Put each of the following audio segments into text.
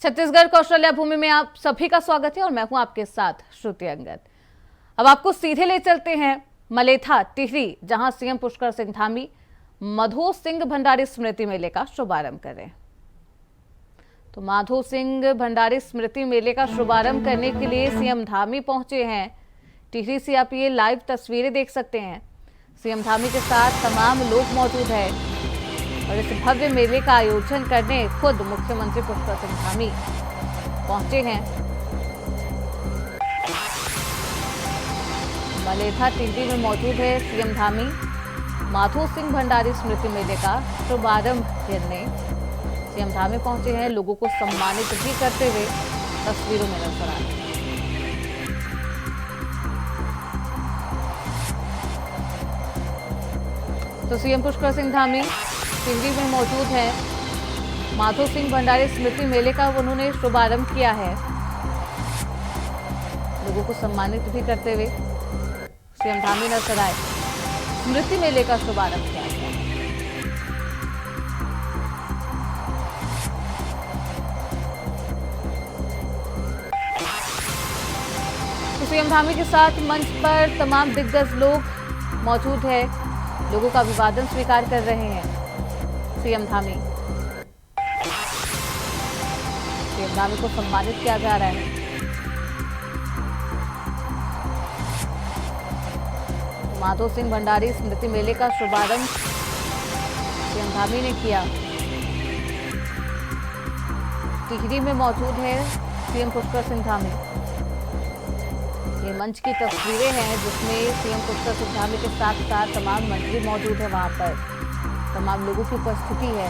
छत्तीसगढ़ कौशल्या भूमि में आप सभी का स्वागत है और मैं हूं आपके साथ श्रुति अंगद। अब आपको सीधे ले चलते हैं मलेथा टिहरी, जहां सीएम पुष्कर सिंह धामी माधो सिंह भंडारी स्मृति मेले का शुभारंभ करें। तो माधो सिंह भंडारी स्मृति मेले का शुभारंभ करने के लिए सीएम धामी पहुंचे हैं। टिहरी से आप ये लाइव तस्वीरें देख सकते हैं। सीएम धामी के साथ तमाम लोग मौजूद हैं और इस भव्य मेले का आयोजन करने खुद मुख्यमंत्री पुष्कर सिंह धामी पहुंचे हैं। मलेथा टिहरी में मौजूद है सीएम धामी माधो सिंह भंडारी स्मृति मेले का शुभारंभ करने। सीएम धामी पहुंचे हैं, लोगों को सम्मानित भी करते हुए तस्वीरों में नजर आ रहे हैं। तो सीएम पुष्कर सिंह धामी टिहरी में मौजूद हैं। माधो सिंह भंडारी स्मृति मेले का उन्होंने शुभारंभ किया है, लोगों को सम्मानित भी करते हुए सीएम धामी नजर आए। स्मृति मेले का शुभारंभ किया गया। तो सीएम धामी के साथ मंच पर तमाम दिग्गज लोग मौजूद हैं, लोगों का अभिवादन स्वीकार कर रहे हैं। सीएम धामी को सम्मानित किया जा रहा है। माधो सिंह भंडारी स्मृति मेले का शुभारंभ सीएम धामी ने किया। टिहरी में मौजूद है सीएम पुष्कर सिंह धामी। ये मंच की तस्वीरें हैं जिसमें सीएम पुष्कर सिंह धामी के साथ साथ तमाम मंत्री मौजूद है। वहां पर तमाम लोगों की उपस्थिति है।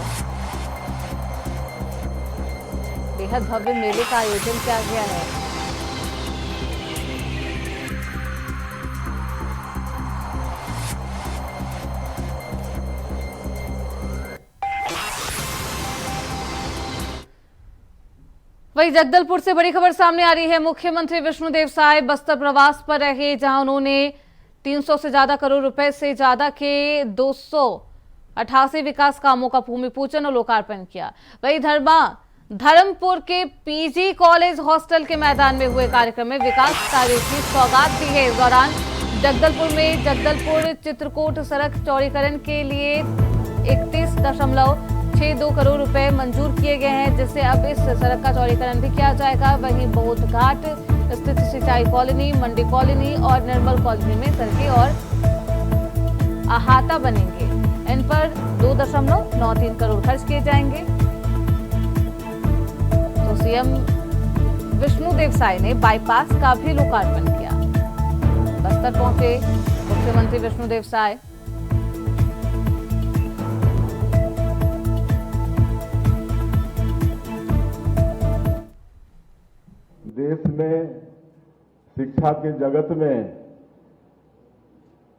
बेहद भव्य मेले का आयोजन किया गया है। वहीं जगदलपुर से बड़ी खबर सामने आ रही है। मुख्यमंत्री विष्णुदेव साय बस्तर प्रवास पर रहे, जहां उन्होंने 300 से ज्यादा करोड़ रुपए से ज्यादा के 288 विकास कामों का भूमि पूजन और लोकार्पण किया। वहीं धर्मपुर के पीजी कॉलेज हॉस्टल के मैदान में हुए कार्यक्रम में विकास कार्यों की सौगात दी है। इस दौरान जगदलपुर चित्रकूट सड़क चौड़ीकरण के लिए 31.62 करोड़ रुपए मंजूर किए गए हैं, जिससे अब इस सड़क का चौड़ीकरण भी किया जाएगा। वहीं बहुत घाट स्थित सिंचाई कॉलोनी, मंडी कॉलोनी और निर्मल कॉलोनी में सड़कें और अहाता बनेंगे। इन पर 2.93 करोड़ खर्च किए जाएंगे। तो सीएम विष्णुदेव साय ने बाईपास का भी लोकार्पण किया। बस्तर पहुंचे मुख्यमंत्री विष्णुदेव साय। देश में शिक्षा के जगत में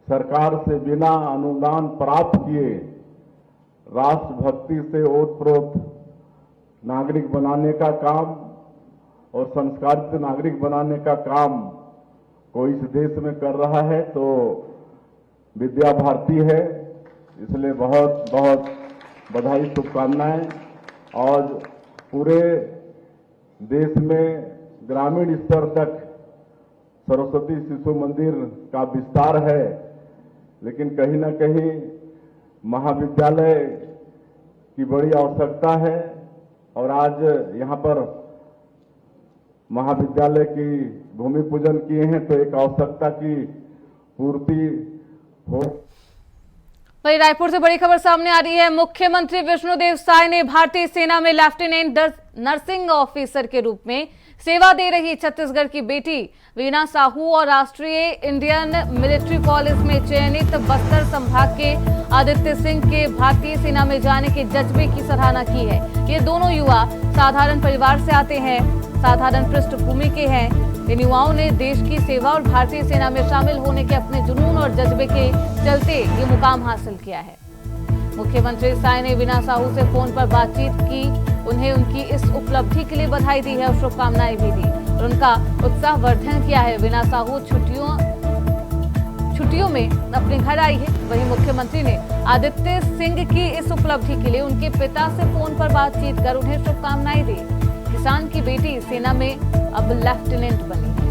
सरकार से बिना अनुदान प्राप्त किए राष्ट्रभक्ति से ओतप्रोत नागरिक बनाने का काम और संस्कारित नागरिक बनाने का काम को इस देश में कर रहा है तो विद्या भारती है। इसलिए बहुत बहुत बधाई, शुभकामनाएं। और पूरे देश में ग्रामीण स्तर तक सरस्वती शिशु मंदिर का विस्तार है, लेकिन कहीं ना कहीं महाविद्यालय की बड़ी आवश्यकता है और आज यहाँ पर महाविद्यालय की भूमि पूजन किए हैं तो एक आवश्यकता की पूर्ति हो। वहीं रायपुर से बड़ी खबर सामने आ रही है। मुख्यमंत्री विष्णुदेव साय ने भारतीय सेना में लेफ्टिनेंट नर्सिंग ऑफिसर के रूप में सेवा दे रही छत्तीसगढ़ की बेटी वीना साहू और राष्ट्रीय इंडियन मिलिट्री कॉलेज में चयनित बस्तर संभाग के आदित्य सिंह के भारतीय सेना में जाने के जज्बे की सराहना की है। ये दोनों युवा साधारण परिवार से आते हैं, साधारण पृष्ठभूमि के हैं। इन युवाओं ने देश की सेवा और भारतीय सेना में शामिल होने के अपने जुनून और जज्बे के चलते ये मुकाम हासिल किया है। मुख्यमंत्री साय ने वीना साहू से फोन पर बातचीत की, उन्हें उनकी इस उपलब्धि के लिए बधाई दी है और शुभकामनाएं भी दी और उनका उत्साहवर्धन किया है। वीना साहू छुट्टियों में अपने घर आई है। वहीं मुख्यमंत्री ने आदित्य सिंह की इस उपलब्धि के लिए उनके पिता से फोन पर बातचीत कर उन्हें शुभकामनाएं दी। किसान की बेटी सेना में अब लेफ्टिनेंट बनी है।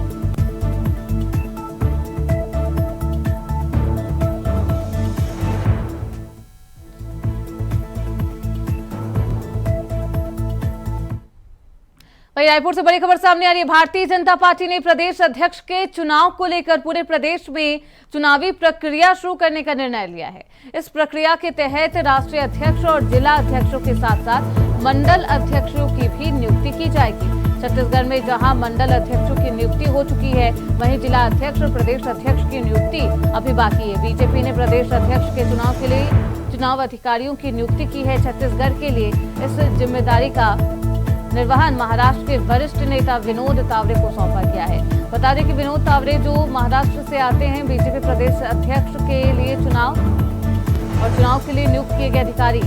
वहीं रायपुर से बड़ी खबर सामने आ रही है। भारतीय जनता पार्टी ने प्रदेश अध्यक्ष के चुनाव को लेकर पूरे प्रदेश में चुनावी प्रक्रिया शुरू करने का निर्णय लिया है। इस प्रक्रिया के तहत राष्ट्रीय अध्यक्ष और जिला अध्यक्षों के साथ साथ मंडल अध्यक्षों की भी नियुक्ति की जाएगी। छत्तीसगढ़ में जहां मंडल अध्यक्षों की नियुक्ति हो चुकी है, वहीं जिला अध्यक्ष और प्रदेश अध्यक्ष की नियुक्ति अभी बाकी है। बीजेपी ने प्रदेश अध्यक्ष के चुनाव के लिए चुनाव अधिकारियों की नियुक्ति की है। छत्तीसगढ़ के लिए इस जिम्मेदारी का निर्वहन महाराष्ट्र के वरिष्ठ नेता विनोद तावरे को सौंपा गया है। बता दें कि विनोद तावरे जो महाराष्ट्र से आते हैं, बीजेपी प्रदेश अध्यक्ष के लिए चुनाव के लिए नियुक्त किए गए अधिकारी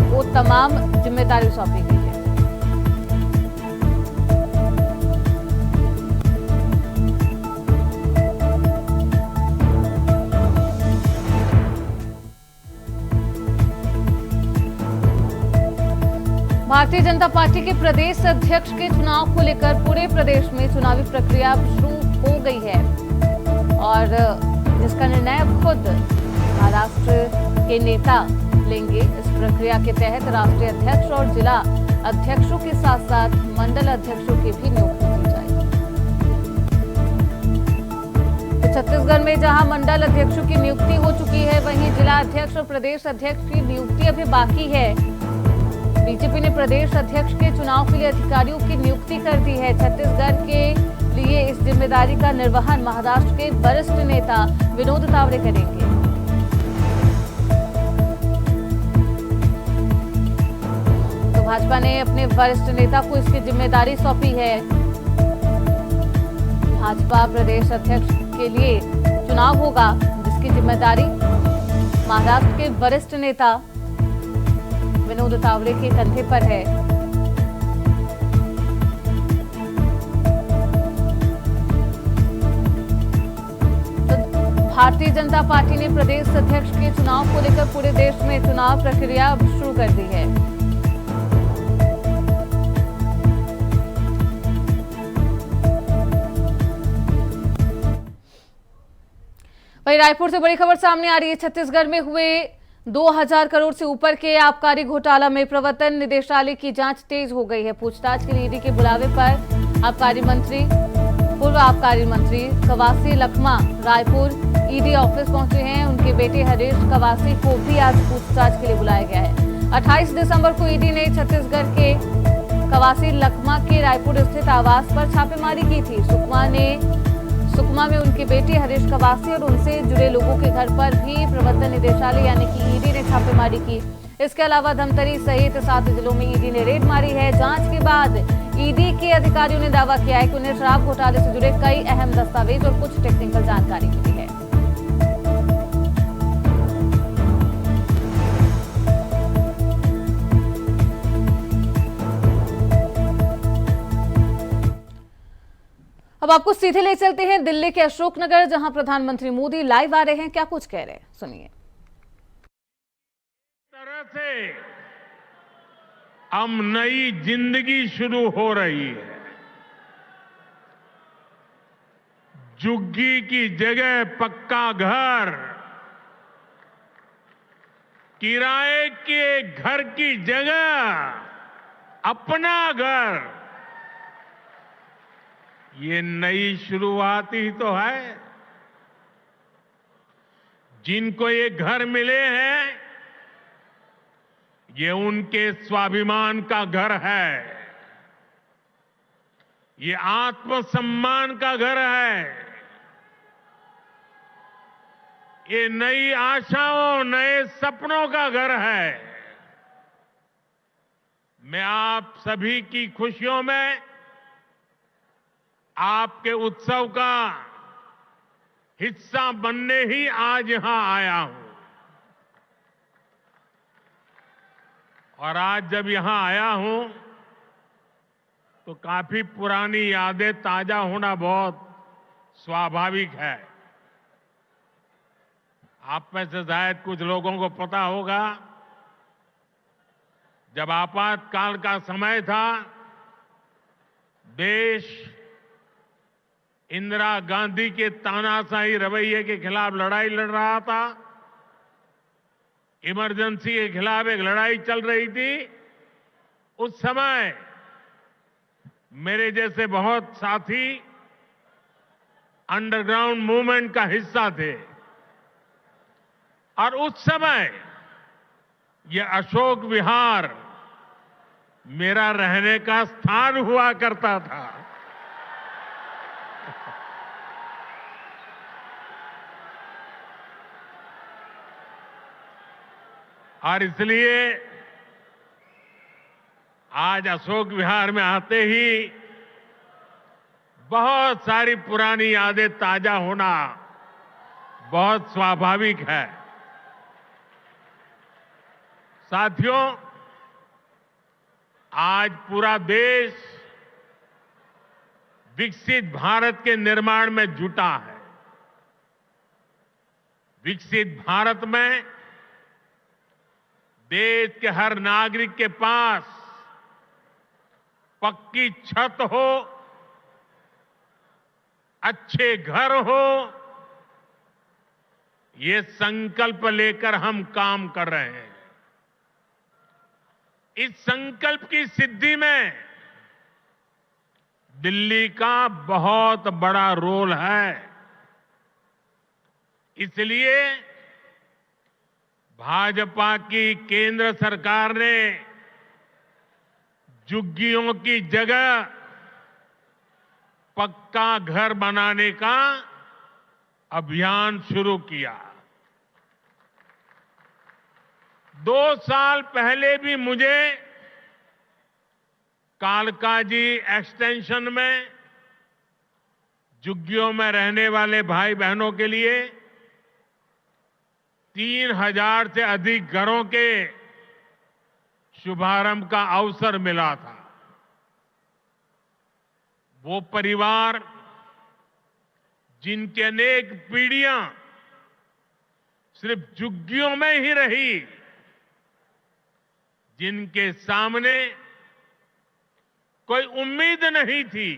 को तमाम जिम्मेदारी सौंपी गई है। भारतीय जनता पार्टी के प्रदेश अध्यक्ष के चुनाव को लेकर पूरे प्रदेश में चुनावी प्रक्रिया शुरू हो गई है और जिसका निर्णय खुद महाराष्ट्र के नेता लेंगे। इस प्रक्रिया के तहत राष्ट्रीय अध्यक्ष और जिला अध्यक्षों के साथ साथ मंडल अध्यक्षों की भी नियुक्ति की जाएगी। तो छत्तीसगढ़ में जहां मंडल अध्यक्षों की नियुक्ति हो चुकी है, वहीं जिला अध्यक्ष और प्रदेश अध्यक्ष की नियुक्ति अभी बाकी है। बीजेपी ने प्रदेश अध्यक्ष के चुनाव के लिए अधिकारियों की नियुक्ति कर दी है। छत्तीसगढ़ के लिए इस जिम्मेदारी का निर्वहन महाराष्ट्र के वरिष्ठ नेता विनोद तावरे करेंगे। तो भाजपा ने अपने वरिष्ठ नेता को इसकी जिम्मेदारी सौंपी है। भाजपा प्रदेश अध्यक्ष के लिए चुनाव होगा, जिसकी जिम्मेदारी महाराष्ट्र के वरिष्ठ नेता विनोद तावरे के कंधे पर है। तो भारतीय जनता पार्टी ने प्रदेश अध्यक्ष के चुनाव को लेकर पूरे देश में चुनाव प्रक्रिया शुरू कर दी है। वहीं रायपुर से बड़ी खबर सामने आ रही है। छत्तीसगढ़ में हुए 2000 करोड़ से ऊपर के आबकारी घोटाला में प्रवर्तन निदेशालय की जांच तेज हो गई है। पूछताछ के लिए ईडी के बुलावे पर पूर्व आबकारी मंत्री कवासी लखमा रायपुर ईडी ऑफिस पहुंचे हैं। उनके बेटे हरीश कवासी को भी आज पूछताछ के लिए बुलाया गया है। 28 दिसंबर को ईडी ने छत्तीसगढ़ के कवासी लखमा के रायपुर स्थित आवास पर छापेमारी की थी। सुकमा में उनके बेटे हरीश कवासी और उनसे जुड़े लोगों के घर पर भी प्रवर्तन निदेशालय यानी कि ईडी ने छापेमारी की। इसके अलावा धमतरी सहित 7 जिलों में ईडी ने रेड मारी है। जांच के बाद ईडी के अधिकारियों ने दावा किया है कि उन्हें शराब घोटाले से जुड़े कई अहम दस्तावेज और कुछ टेक्निकल जानकारी मिली है। अब आपको सीधे ले चलते हैं दिल्ली के अशोकनगर, जहां प्रधानमंत्री मोदी लाइव आ रहे हैं। क्या कुछ कह रहे हैं, सुनिए। तरह से अब नई जिंदगी शुरू हो रही है। झुग्गी की जगह पक्का घर, किराए के घर की जगह अपना घर, ये नई शुरुआत ही तो है। जिनको ये घर मिले हैं, ये उनके स्वाभिमान का घर है, ये आत्मसम्मान का घर है, ये नई आशाओं, नए सपनों का घर है। मैं आप सभी की खुशियों में, आपके उत्सव का हिस्सा बनने ही आज यहां आया हूं। और आज जब यहां आया हूं तो काफी पुरानी यादें ताजा होना बहुत स्वाभाविक है। आप में से शायद कुछ लोगों को पता होगा, जब आपातकाल का समय था, देश इंदिरा गांधी के तानाशाही रवैये के खिलाफ लड़ाई लड़ रहा था। इमरजेंसी के खिलाफ एक लड़ाई चल रही थी। उस समय मेरे जैसे बहुत साथी अंडरग्राउंड मूवमेंट का हिस्सा थे और उस समय ये अशोक विहार मेरा रहने का स्थान हुआ करता था। और इसलिए आज अशोक विहार में आते ही बहुत सारी पुरानी यादें ताजा होना बहुत स्वाभाविक है। साथियों, आज पूरा देश विकसित भारत के निर्माण में जुटा है। विकसित भारत में देश के हर नागरिक के पास पक्की छत हो, अच्छे घर हो, ये संकल्प लेकर हम काम कर रहे हैं। इस संकल्प की सिद्धि में दिल्ली का बहुत बड़ा रोल है। इसलिए भाजपा की केंद्र सरकार ने झुग्गियों की जगह पक्का घर बनाने का अभियान शुरू किया। 2 साल पहले भी मुझे कालकाजी एक्सटेंशन में झुग्गियों में रहने वाले भाई बहनों के लिए 3000 से अधिक घरों के शुभारंभ का अवसर मिला था। वो परिवार जिनकी अनेक पीढ़ियां सिर्फ झुग्गियों में ही रही, जिनके सामने कोई उम्मीद नहीं थी,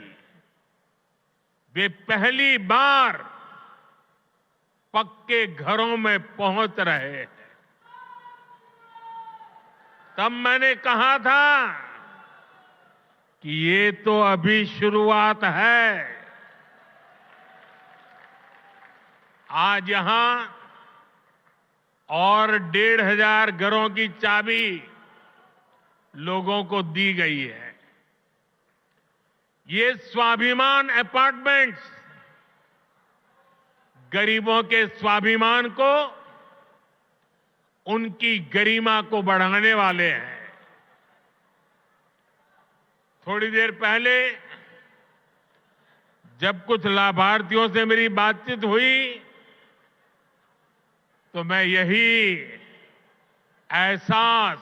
वे पहली बार पक्के घरों में पहुंच रहे हैं। तब मैंने कहा था कि ये तो अभी शुरुआत है। आज यहां और 1500 घरों की चाबी लोगों को दी गई है। ये स्वाभिमान अपार्टमेंट्स गरीबों के स्वाभिमान को, उनकी गरिमा को बढ़ाने वाले हैं। थोड़ी देर पहले जब कुछ लाभार्थियों से मेरी बातचीत हुई तो मैं यही एहसास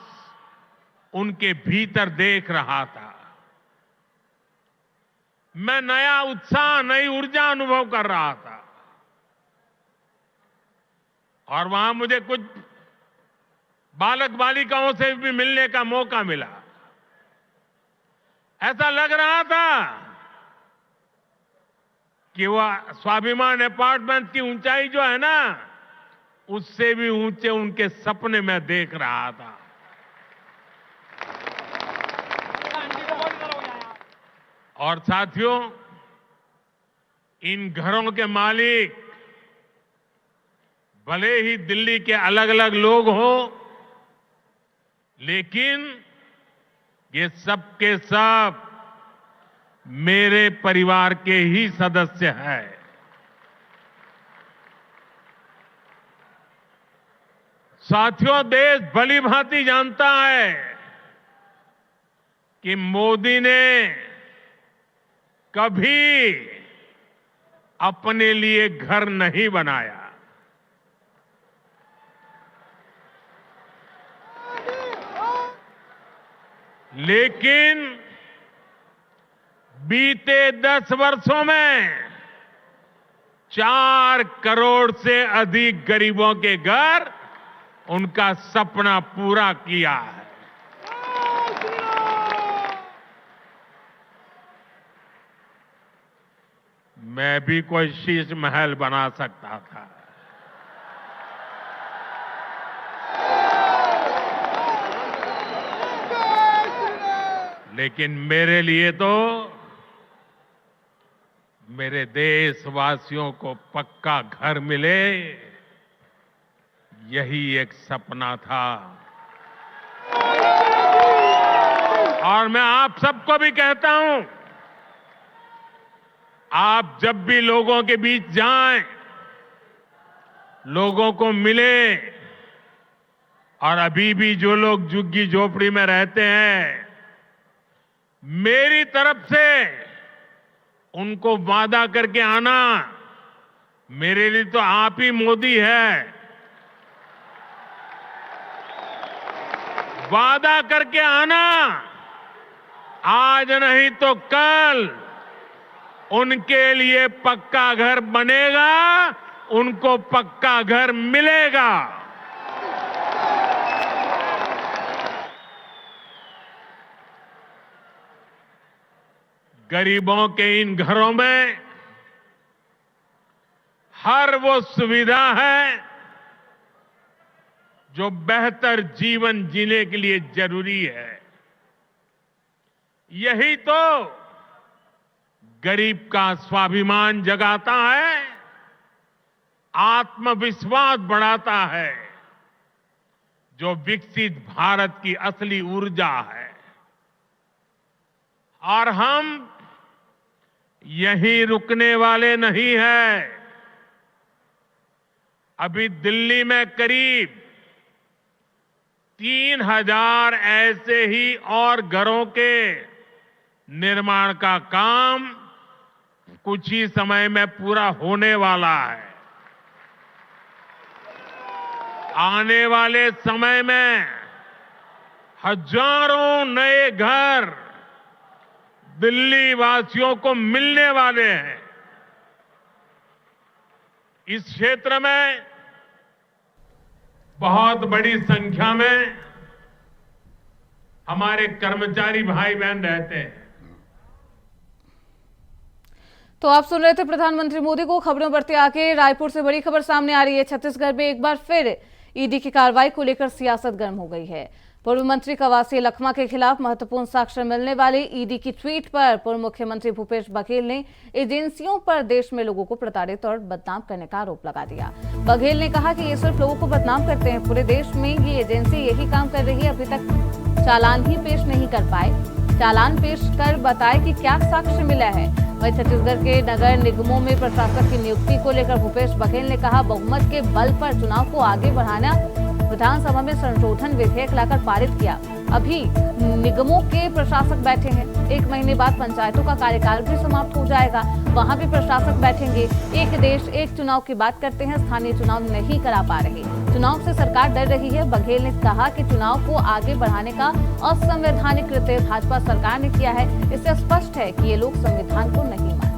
उनके भीतर देख रहा था। मैं नया उत्साह, नई ऊर्जा अनुभव कर रहा था। और वहां मुझे कुछ बालक बालिकाओं से भी मिलने का मौका मिला। ऐसा लग रहा था कि वह स्वाभिमान अपार्टमेंट की ऊंचाई जो है ना, उससे भी ऊंचे उनके सपने में देख रहा था। और साथियों, इन घरों के मालिक भले ही दिल्ली के अलग अलग लोग हों, लेकिन ये सब के सब मेरे परिवार के ही सदस्य हैं। साथियों, देश भली भांति जानता है कि मोदी ने कभी अपने लिए घर नहीं बनाया। लेकिन बीते 10 वर्षों में 4 करोड़ से अधिक गरीबों के घर, उनका सपना पूरा किया है। मैं भी कोई शीश महल बना सकता था। लेकिन मेरे लिए तो मेरे देशवासियों को पक्का घर मिले, यही एक सपना था। और मैं आप सबको भी कहता हूं, आप जब भी लोगों के बीच जाएं, लोगों को मिले, और अभी भी जो लोग झुग्गी झोपड़ी में रहते हैं, मेरी तरफ से उनको वादा करके आना, मेरे लिए तो आप ही मोदी है। वादा करके आना, आज नहीं तो कल उनके लिए पक्का घर बनेगा, उनको पक्का घर मिलेगा। गरीबों के इन घरों में हर वो सुविधा है जो बेहतर जीवन जीने के लिए जरूरी है। यही तो गरीब का स्वाभिमान जगाता है, आत्मविश्वास बढ़ाता है, जो विकसित भारत की असली ऊर्जा है। और हम यहीं रुकने वाले नहीं हैं। अभी दिल्ली में करीब 3000 ऐसे ही और घरों के निर्माण का काम कुछ ही समय में पूरा होने वाला है। आने वाले समय में हजारों नए घर दिल्ली वासियों को मिलने वाले हैं। इस क्षेत्र में बहुत बड़ी संख्या में हमारे कर्मचारी भाई बहन रहते हैं। तो आप सुन रहे थे प्रधानमंत्री मोदी को। खबरों बढ़ते आगे रायपुर से बड़ी खबर सामने आ रही है। छत्तीसगढ़ में एक बार फिर ईडी की कार्रवाई को लेकर सियासत गर्म हो गई है। पूर्व मंत्री कवासी लखमा के खिलाफ महत्वपूर्ण साक्ष्य मिलने वाले ईडी की ट्वीट पर पूर्व मुख्यमंत्री भूपेश बघेल ने एजेंसियों पर देश में लोगों को प्रताड़ित और बदनाम करने का आरोप लगा दिया। बघेल ने कहा कि ये सिर्फ लोगों को बदनाम करते हैं, पूरे देश में ये एजेंसी यही काम कर रही है, अभी तक चालान ही पेश नहीं कर पाए। चालान पेश कर बताए कि क्या साक्ष्य मिला है। वहीं छत्तीसगढ़ के नगर निगमों में प्रशासक की नियुक्ति को लेकर भूपेश बघेल ने कहा, बहुमत के बल पर चुनाव को आगे बढ़ाना, विधानसभा में संशोधन विधेयक लाकर पारित किया। अभी निगमों के प्रशासक बैठे हैं, 1 महीने बाद पंचायतों का कार्यकाल भी समाप्त हो जाएगा, वहां भी प्रशासक बैठेंगे। एक देश एक चुनाव की बात करते हैं, स्थानीय चुनाव नहीं करा पा रहे, चुनाव से सरकार डर रही है। बघेल ने कहा कि चुनाव को आगे बढ़ाने का असंवैधानिक कृत्य भाजपा सरकार ने किया है। इससे स्पष्ट है कि ये लोग संविधान को नहीं मानते।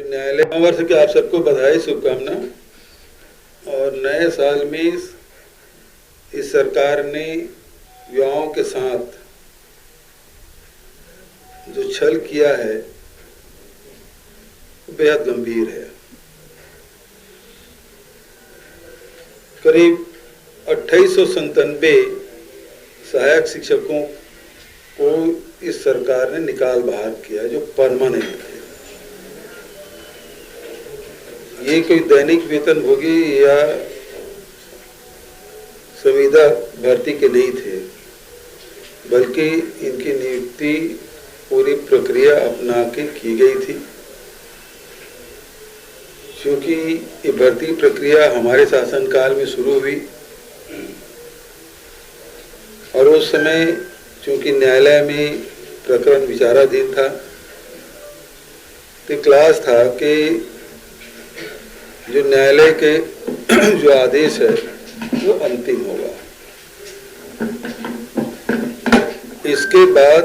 न्यायालय वर्ष के आप सबको बधाई, शुभकामना। और नए साल में इस सरकार ने युवाओं के साथ जो छल किया है बेहद गंभीर है। करीब 2897 सहायक शिक्षकों को इस सरकार ने निकाल बाहर किया जो परमानेंट थे। ये कोई दैनिक वेतन भोगी या संविदा भर्ती के नहीं थे, बल्कि इनकी नियुक्ति पूरी प्रक्रिया अपना के की गई थी। क्योंकि ये भर्ती प्रक्रिया हमारे शासनकाल में शुरू हुई और उस समय चूंकि न्यायालय में प्रकरण विचाराधीन था, तो क्लास था कि जो न्यायालय के जो आदेश है वो अंतिम होगा। इसके बाद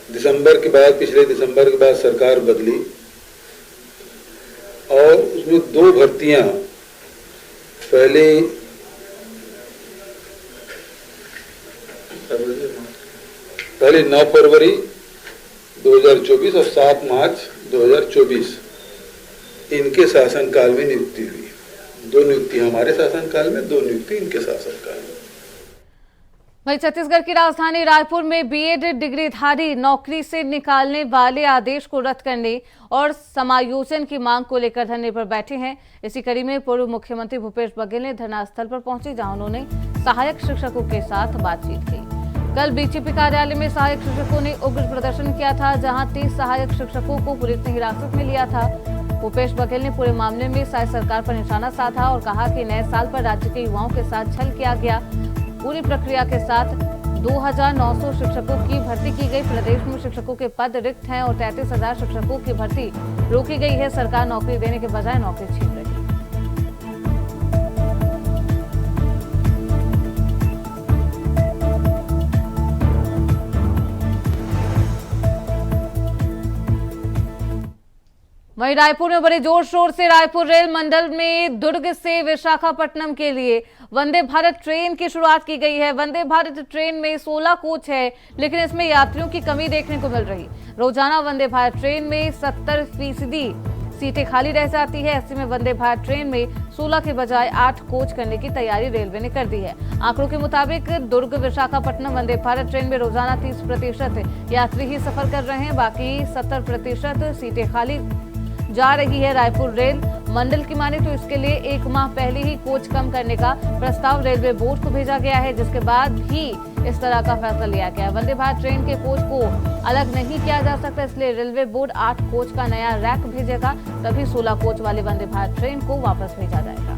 दिसंबर के बाद, पिछले दिसंबर के बाद सरकार बदली और उसमें 2 भर्तियां, पहले पहले 9 फरवरी 2024 और 7 मार्च 2024 इनके शासनकाल में नियुक्ति हुई। 2 नियुक्ति हमारे शासनकाल में, 2 नियुक्ति इनके शासनकाल में। वहीं छत्तीसगढ़ की राजधानी रायपुर में बीएड डिग्रीधारी नौकरी से निकालने वाले आदेश को रद्द करने और समायोजन की मांग को लेकर धरने पर बैठे हैं। इसी कड़ी में पूर्व मुख्यमंत्री भूपेश बघेल ने धरना स्थल पर पहुंचे, जहां उन्होंने सहायक शिक्षकों के साथ बातचीत की। कल बीजेपी कार्यालय में सहायक शिक्षकों ने उग्र प्रदर्शन किया था, जहां 30 सहायक शिक्षकों को पुलिस ने हिरासत में लिया था। भूपेश बघेल ने पूरे मामले में राज्य सरकार पर निशाना साधा और कहा कि नए साल पर राज्य के युवाओं के साथ छल किया गया। पूरी प्रक्रिया के साथ 2900 शिक्षकों की भर्ती की गई। प्रदेश में शिक्षकों के पद रिक्त हैं और 33,000 शिक्षकों की भर्ती रोकी गई है। सरकार नौकरी देने के बजाय नौकरी छीन रही है। वहीं रायपुर में बड़े जोर शोर से रायपुर रेल मंडल में दुर्ग से विशाखापट्टनम के लिए वंदे भारत ट्रेन की शुरुआत की गई है। वंदे भारत ट्रेन में 16 कोच है, लेकिन इसमें यात्रियों की कमी देखने को मिल रही। रोजाना वंदे भारत ट्रेन में 70% सीटें खाली रह जाती है। ऐसे में वंदे भारत ट्रेन में 16 के बजाय 8 कोच करने की तैयारी रेलवे ने कर दी है। आंकड़ों के मुताबिक दुर्ग विशाखापट्टनम वंदे भारत ट्रेन में रोजाना 30% यात्री ही सफर कर रहे हैं, बाकी 70% सीटें खाली जा रही है। रायपुर रेल मंडल की माने तो इसके लिए 1 माह पहले ही कोच कम करने का प्रस्ताव रेलवे बोर्ड को भेजा गया है, जिसके बाद ही इस तरह का फैसला लिया गया। वंदे भारत ट्रेन के कोच को अलग नहीं किया जा सकता, इसलिए रेलवे बोर्ड 8 कोच का नया रैक भेजेगा, तभी 16 कोच वाले वंदे भारत ट्रेन को वापस भेजा जाएगा।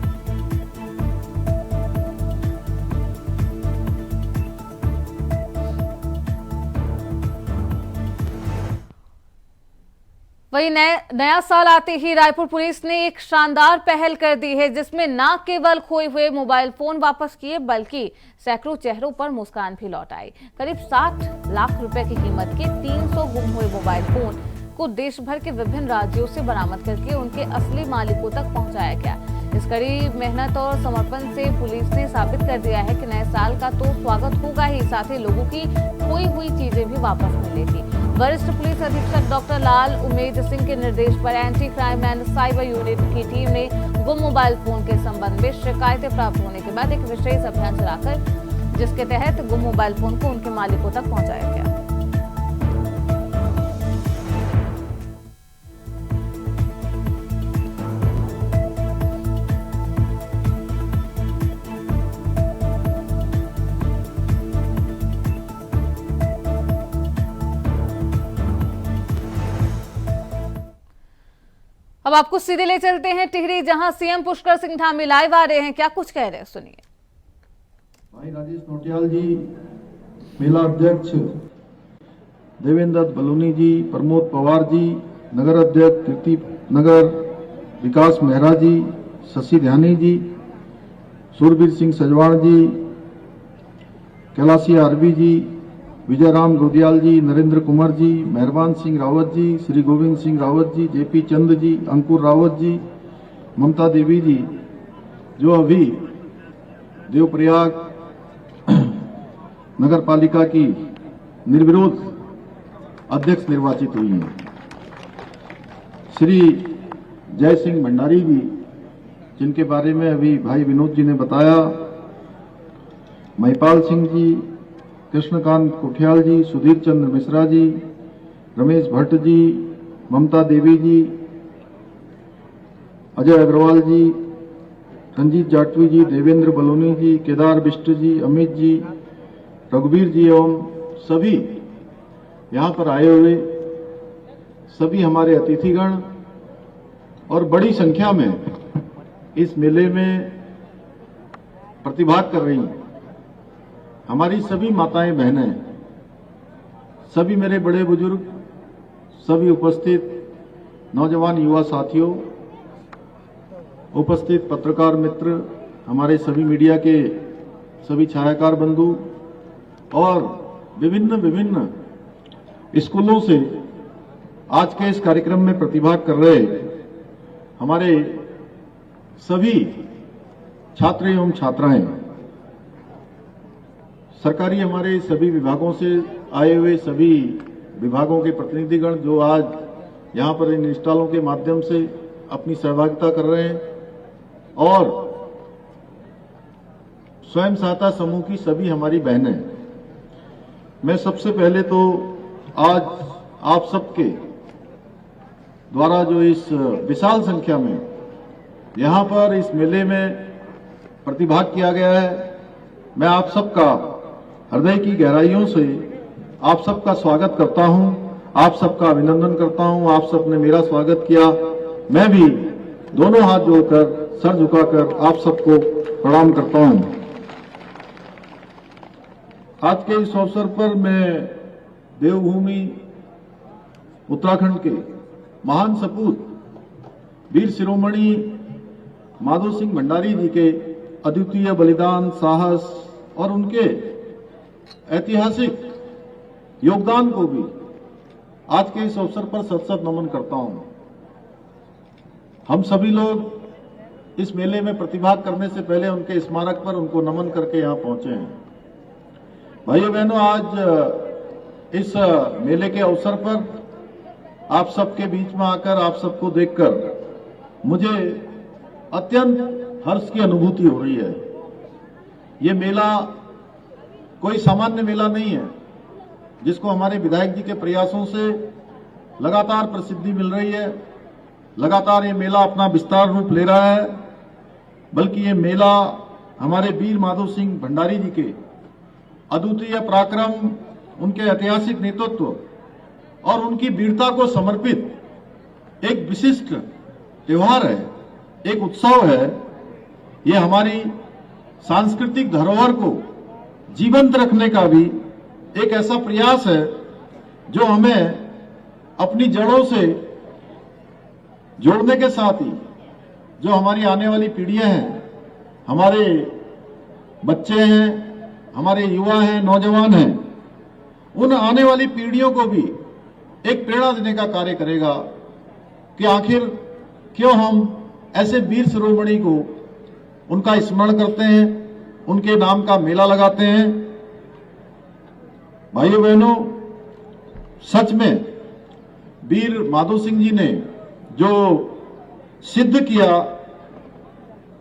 वहीं नया साल आते ही रायपुर पुलिस ने एक शानदार पहल कर दी है, जिसमें न केवल खोए हुए मोबाइल फोन वापस किए, बल्कि सैकड़ों चेहरों पर मुस्कान भी लौट आई। करीब 60 लाख रुपए की कीमत के 300 गुम हुए मोबाइल फोन को देश भर के विभिन्न राज्यों से बरामद करके उनके असली मालिकों तक पहुंचाया गया। इस कड़ी मेहनत और समर्पण से पुलिस ने साबित कर दिया है कि नए साल का तो स्वागत होगा ही, साथ ही लोगों की खोई हुई चीजें भी वापस मिलेगी। वरिष्ठ पुलिस अधीक्षक डॉक्टर लाल उमेद सिंह के निर्देश पर anti crime and cyber unit की टीम ने गुम मोबाइल फोन के संबंध में शिकायतें प्राप्त होने के बाद एक विशेष अभियान चलाकर, जिसके तहत गुम मोबाइल फोन को उनके मालिकों तक पहुंचाया गया। अब आपको सीधे ले चलते हैं टिहरी, जहां सीएम पुष्कर सिंह धामी लाइव आ रहे हैं। क्या कुछ कह रहे हैं, सुनिए। भाई राजेश नोटियाल जी, मेला अध्यक्ष देवेंद्र बलूनी जी, प्रमोद पवार जी, नगर अध्यक्ष कीर्ति नगर विकास मेहरा जी, शशि ध्यानी जी, सुरबीर सिंह सजवाण जी, कैलाशी आरबी जी, विजयराम गोदियाल जी, नरेंद्र कुमार जी, मेहरबान सिंह रावत जी, श्री गोविंद सिंह रावत जी, जेपी चंद जी, अंकुर रावत जी, ममता देवी जी, जो अभी देवप्रयाग नगर पालिका की निर्विरोध अध्यक्ष निर्वाचित हुई हैं। श्री जय सिंह भंडारी जी, जिनके बारे में अभी भाई विनोद जी ने बताया, महिपाल सिंह जी, कृष्णकांत कोठियाल जी, सुधीर चंद्र मिश्रा जी, रमेश भट्ट जी, ममता देवी जी, अजय अग्रवाल जी, रंजीत जाटवी जी, देवेंद्र बलोनी जी, केदार बिष्ट जी, अमित जी, रघुवीर जी एवं सभी यहाँ पर आए हुए सभी हमारे अतिथिगण और बड़ी संख्या में इस मेले में प्रतिभाग कर रही हैं हमारी सभी माताएं बहनें, सभी मेरे बड़े बुजुर्ग, सभी उपस्थित नौजवान युवा साथियों, उपस्थित पत्रकार मित्र, हमारे सभी मीडिया के सभी छायाकार बंधु और विभिन्न स्कूलों से आज के इस कार्यक्रम में प्रतिभाग कर रहे हमारे सभी छात्र एवं छात्राएं, सरकारी हमारे सभी विभागों से आए हुए सभी विभागों के प्रतिनिधिगण जो आज यहाँ पर इन स्टॉलों के माध्यम से अपनी सहभागिता कर रहे हैं, और स्वयं सहायता समूह की सभी हमारी बहनें। मैं सबसे पहले तो आज आप सबके द्वारा जो इस विशाल संख्या में यहाँ पर इस मेले में प्रतिभाग किया गया है, मैं आप सबका हृदय की गहराइयों से आप सबका स्वागत करता हूं, आप सबका अभिनंदन करता हूं। आप सबने मेरा स्वागत किया, मैं भी दोनों हाथ जोड़कर सर झुकाकर आप सबको प्रणाम करता हूं। आज के इस अवसर पर मैं देवभूमि उत्तराखंड के महान सपूत वीर शिरोमणि माधो सिंह भंडारी जी के अद्वितीय बलिदान, साहस और उनके ऐतिहासिक योगदान को भी आज के इस अवसर पर सत सत नमन करता हूं। हम सभी लोग इस मेले में प्रतिभाग करने से पहले उनके स्मारक पर उनको नमन करके यहां पहुंचे हैं। भाइयों बहनों, आज इस मेले के अवसर पर आप सबके बीच में आकर आप सबको देखकर मुझे अत्यंत हर्ष की अनुभूति हो रही है। ये मेला कोई सामान्य मेला नहीं है, जिसको हमारे विधायक जी के प्रयासों से लगातार प्रसिद्धि मिल रही है, लगातार ये मेला अपना विस्तार रूप ले रहा है, बल्कि ये मेला हमारे वीर माधो सिंह भंडारी जी के अद्वितीय पराक्रम, उनके ऐतिहासिक नेतृत्व और उनकी वीरता को समर्पित एक विशिष्ट त्योहार है, एक उत्सव है। ये हमारी सांस्कृतिक धरोहर को जीवंत रखने का भी एक ऐसा प्रयास है जो हमें अपनी जड़ों से जोड़ने के साथ ही जो हमारी आने वाली पीढ़ियां हैं, हमारे बच्चे हैं, हमारे युवा हैं, नौजवान हैं, उन आने वाली पीढ़ियों को भी एक प्रेरणा देने का कार्य करेगा कि आखिर क्यों हम ऐसे वीर शिरोमणि को उनका स्मरण करते हैं, उनके नाम का मेला लगाते हैं। भाइयों बहनों, सच में वीर माधो सिंह जी ने जो सिद्ध किया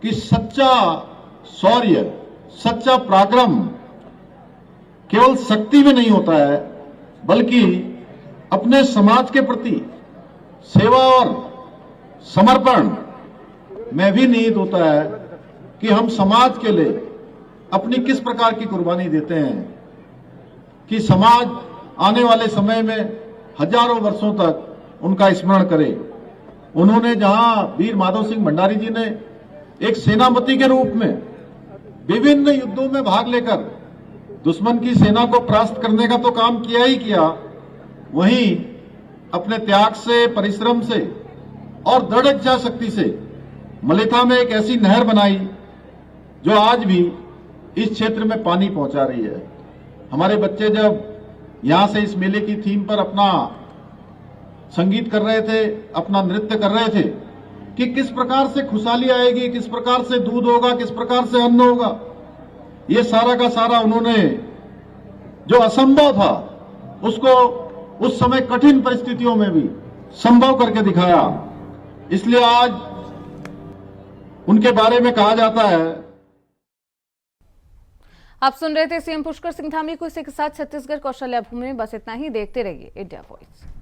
कि सच्चा शौर्य, सच्चा पराक्रम केवल शक्ति में नहीं होता है, बल्कि अपने समाज के प्रति सेवा और समर्पण में भी निहित होता है कि हम समाज के लिए अपनी किस प्रकार की कुर्बानी देते हैं कि समाज आने वाले समय में हजारों वर्षों तक उनका स्मरण करे। उन्होंने जहां वीर माधो सिंह भंडारी जी ने एक सेनापति के रूप में विभिन्न युद्धों में भाग लेकर दुश्मन की सेना को परास्त करने का तो काम किया ही किया, वहीं अपने त्याग से, परिश्रम से और दृढ़ इच्छा शक्ति से मलेथा में एक ऐसी नहर बनाई जो आज भी इस क्षेत्र में पानी पहुंचा रही है। हमारे बच्चे जब यहां से इस मेले की थीम पर अपना संगीत कर रहे थे, अपना नृत्य कर रहे थे कि किस प्रकार से खुशहाली आएगी, किस प्रकार से दूध होगा, किस प्रकार से अन्न होगा, ये सारा का सारा उन्होंने जो असंभव था उसको उस समय कठिन परिस्थितियों में भी संभव करके दिखाया। इसलिए आज उनके बारे में कहा जाता है। आप सुन रहे थे सीएम पुष्कर सिंह धामी को। इसी के साथ छत्तीसगढ़ कौशल्या भूमि में बस इतना ही। देखते रहिए इंडिया वॉइस।